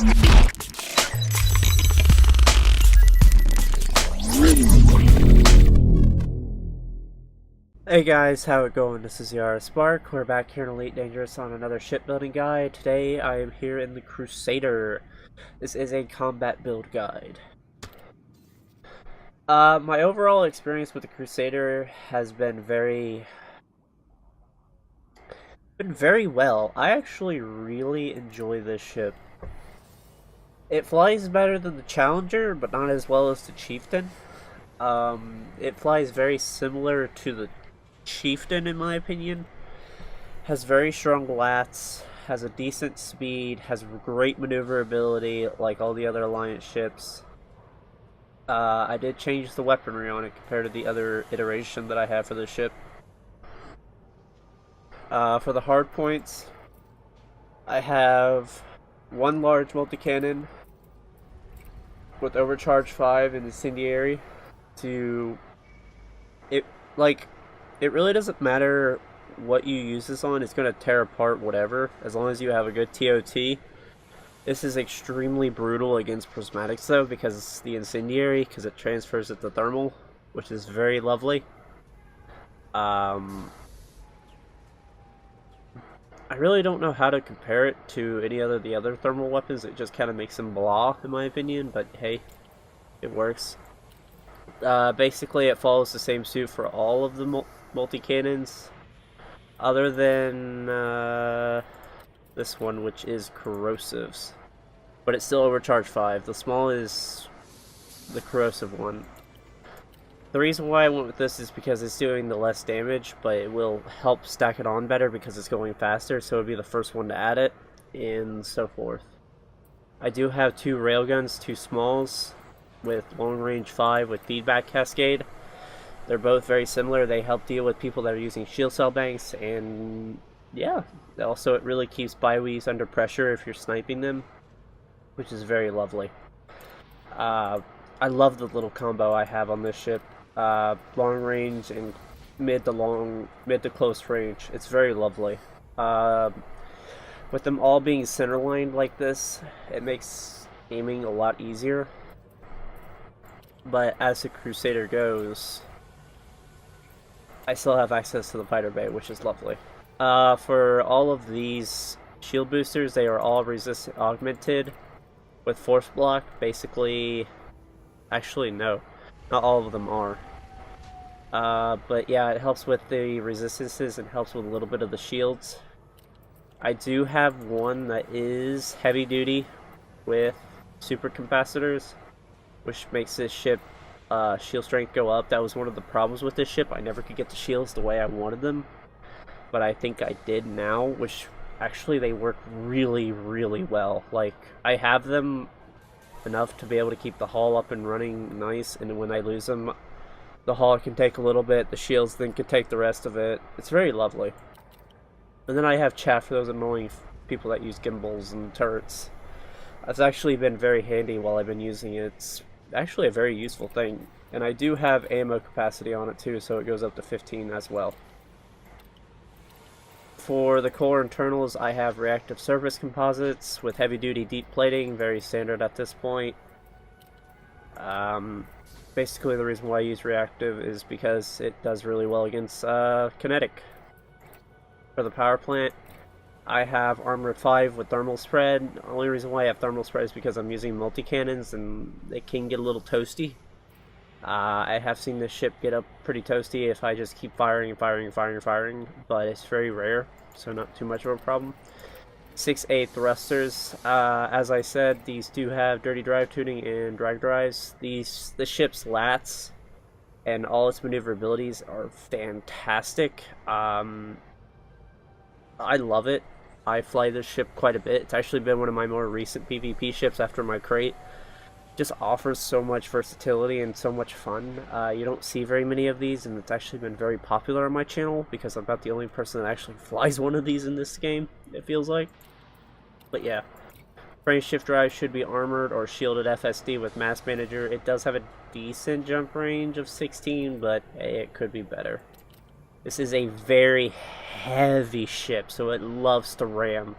Hey guys, how it going? This is Yara Spark. We're back here in Elite Dangerous on another shipbuilding guide. Today I am here in the Crusader. This is a combat build guide. My overall experience with the Crusader has been very well. I actually really enjoy this ship. It flies better than the Challenger, but not as well as the Chieftain. It flies very similar to the Chieftain in my opinion. Has very strong lats, has a decent speed, has great maneuverability like all the other Alliance ships. I did change the weaponry on it compared to the other iteration that I have for this ship. For the hardpoints, I have one large multi-cannon with overcharge 5 and incendiary to it really doesn't matter what you use this on, it's going to tear apart whatever, as long as you have a good TOT. This is extremely brutal against prismatics though, because it's the incendiary, because it transfers it to thermal, which is very lovely. I really don't know how to compare it to any other the other thermal weapons. It just kind of makes them blah, in my opinion, but hey, it works. Basically, it follows the same suit for all of the multi-cannons, other than this one, which is corrosives, but it's still overcharge 5. The small is the corrosive one. The reason why I went with this is because it's doing the less damage, but it will help stack it on better because it's going faster, so it would be the first one to add it, and so forth. I do have 2 railguns, 2 smalls, with long range 5 with feedback cascade. They're both very similar. They help deal with people that are using shield cell banks, and yeah, also it really keeps Biwees under pressure if you're sniping them, which is very lovely. I love the little combo I have on this ship. Long range and mid to close range. It's very lovely. With them all being center lined like this, it makes aiming a lot easier. But as the Crusader goes, I still have access to the fighter bay, which is lovely. For all of these shield boosters, they are all resistant augmented with force block. Basically, actually no, not all of them are. But yeah, it helps with the resistances and helps with a little bit of the shields. I do have one that is heavy duty with super capacitors, which makes this ship shield strength go up. That was one of the problems with this ship. I never could get the shields the way I wanted them, but I think I did now, which actually they work really, really well. Like, I have them enough to be able to keep the hull up and running nice, and when I lose them, the hull can take a little bit, the shields then can take the rest of it. It's very lovely. And then I have chaff for those annoying people that use gimbals and turrets. It's actually been very handy while I've been using it. It's actually a very useful thing, and I do have ammo capacity on it too, so it goes up to 15 as well. For the core internals, I have reactive surface composites with heavy duty deep plating, very standard at this point. Basically the reason why I use reactive is because it does really well against kinetic. For the power plant, I have armored 5 with thermal spread. The only reason why I have thermal spread is because I'm using multi-cannons and it can get a little toasty. I have seen this ship get up pretty toasty if I just keep firing and firing and firing and firing, but it's very rare, so not too much of a problem. 6/8 thrusters. As I said, these do have dirty drive tuning and drag drives. The ship's lats and all its maneuverabilities are fantastic. I love it. I fly this ship quite a bit. It's actually been one of my more recent PvP ships after my Krait. Just offers so much versatility and so much fun. You don't see very many of these, and it's actually been very popular on my channel because I'm about the only person that actually flies one of these in this game, it feels like. But yeah, frame shift drive should be armored or shielded FSD with mass manager. It does have a decent jump range of 16, but hey, it could be better. This is a very heavy ship, so it loves to ram.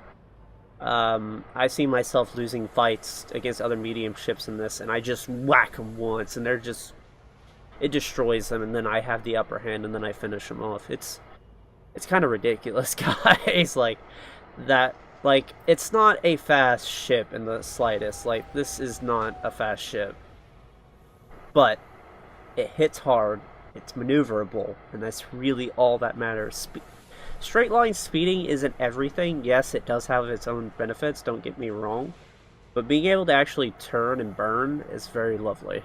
I see myself losing fights against other medium ships in this, and I just whack them once, and it destroys them, and then I have the upper hand, and then I finish them off. It's kind of ridiculous, guys. Like that. Like, it's not a fast ship in the slightest. Like, this is not a fast ship, but it hits hard. It's maneuverable, and that's really all that matters. Straight line speeding isn't everything. Yes, it does have its own benefits, don't get me wrong. But being able to actually turn and burn is very lovely.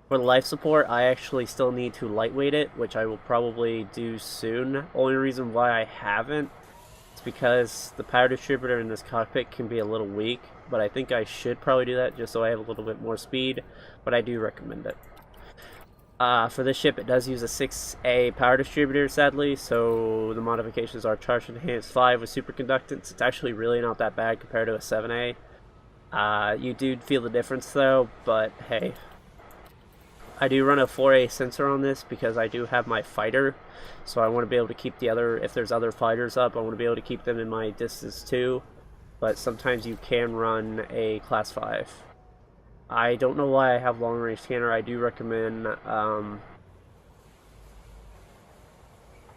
For the life support, I actually still need to lightweight it, which I will probably do soon. Only reason why I haven't is because the power distributor in this cockpit can be a little weak. But I think I should probably do that just so I have a little bit more speed. But I do recommend it. For this ship, it does use a 6A power distributor, sadly, so the modifications are Charged Enhanced 5 with superconductance. It's actually really not that bad compared to a 7A. You do feel the difference, though, but hey. I do run a 4A sensor on this because I do have my fighter, so I want to be able to keep the other, if there's other fighters up, I want to be able to keep them in my distance too, but sometimes you can run a Class 5. I don't know why I have long range canner. I do recommend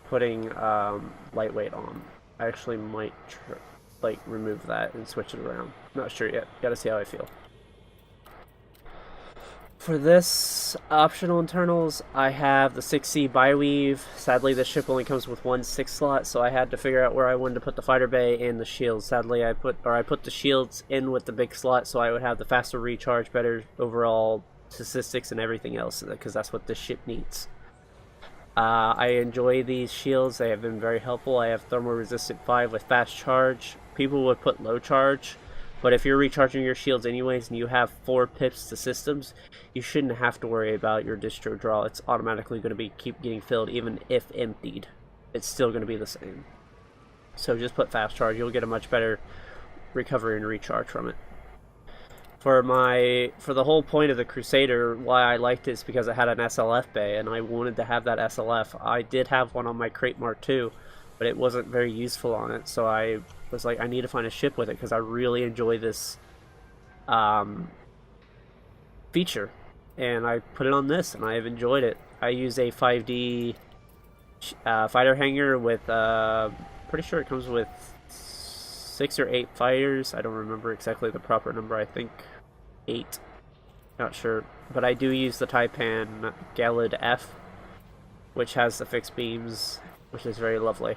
putting lightweight on. I actually might remove that and switch it around. Not sure yet. Gotta see how I feel. For this optional internals, I have the 6C Biweave. Sadly, this ship only comes with one 6 slot, so I had to figure out where I wanted to put the fighter bay and the shields. Sadly, I put the shields in with the big slot, so I would have the faster recharge, better overall statistics, and everything else, because that's what this ship needs. I enjoy these shields. They have been very helpful. I have thermal resistant 5 with fast charge. People would put low charge. But if you're recharging your shields anyways and you have 4 pips to systems, you shouldn't have to worry about your distro draw. It's automatically going to keep getting filled even if emptied. It's still going to be the same. So just put fast charge. You'll get a much better recovery and recharge from it. For the whole point of the Crusader, why I liked it is because it had an SLF bay and I wanted to have that SLF. I did have one on my Krait MK II, but it wasn't very useful on it, so I was like, I need to find a ship with it because I really enjoy this feature, and I put it on this and I have enjoyed it. I use a 5D fighter hangar with pretty sure it comes with 6 or 8 fighters. I don't remember exactly the proper number. I think 8, not sure, but I do use the Taipan Galid F, which has the fixed beams, which is very lovely.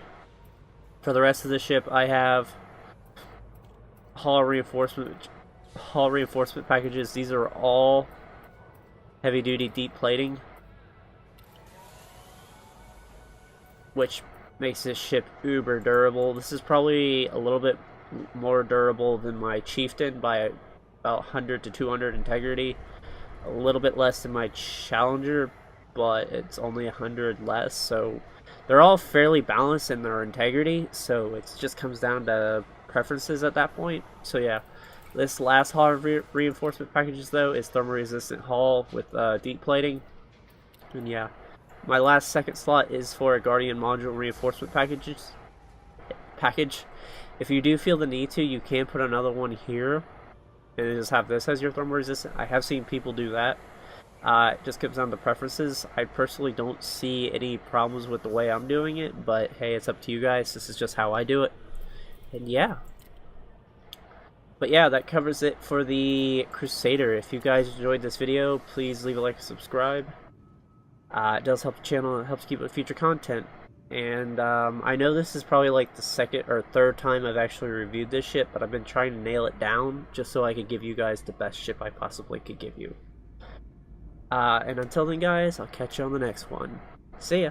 For the rest of the ship, I have hull reinforcement packages. These are all heavy-duty deep plating, which makes this ship uber durable. This is probably a little bit more durable than my Chieftain by about 100 to 200 integrity. A little bit less than my Challenger, but it's only 100 less, so they're all fairly balanced in their integrity, so it just comes down to preferences at that point. So yeah, this last hull reinforcement packages though is thermal resistant hull with deep plating, and yeah, my last second slot is for a Guardian module reinforcement package. If you do feel the need to, you can put another one here and just have this as your thermal resistant. I have seen people do that. It just comes down to preferences. I personally don't see any problems with the way I'm doing it, but hey, it's up to you guys. This is just how I do it. And yeah. But yeah, that covers it for the Crusader. If you guys enjoyed this video, please leave a like and subscribe. It does help the channel and it helps keep it future content. And I know this is probably like the second or third time I've actually reviewed this ship, but I've been trying to nail it down just so I could give you guys the best ship I possibly could give you. And until then, guys, I'll catch you on the next one. See ya!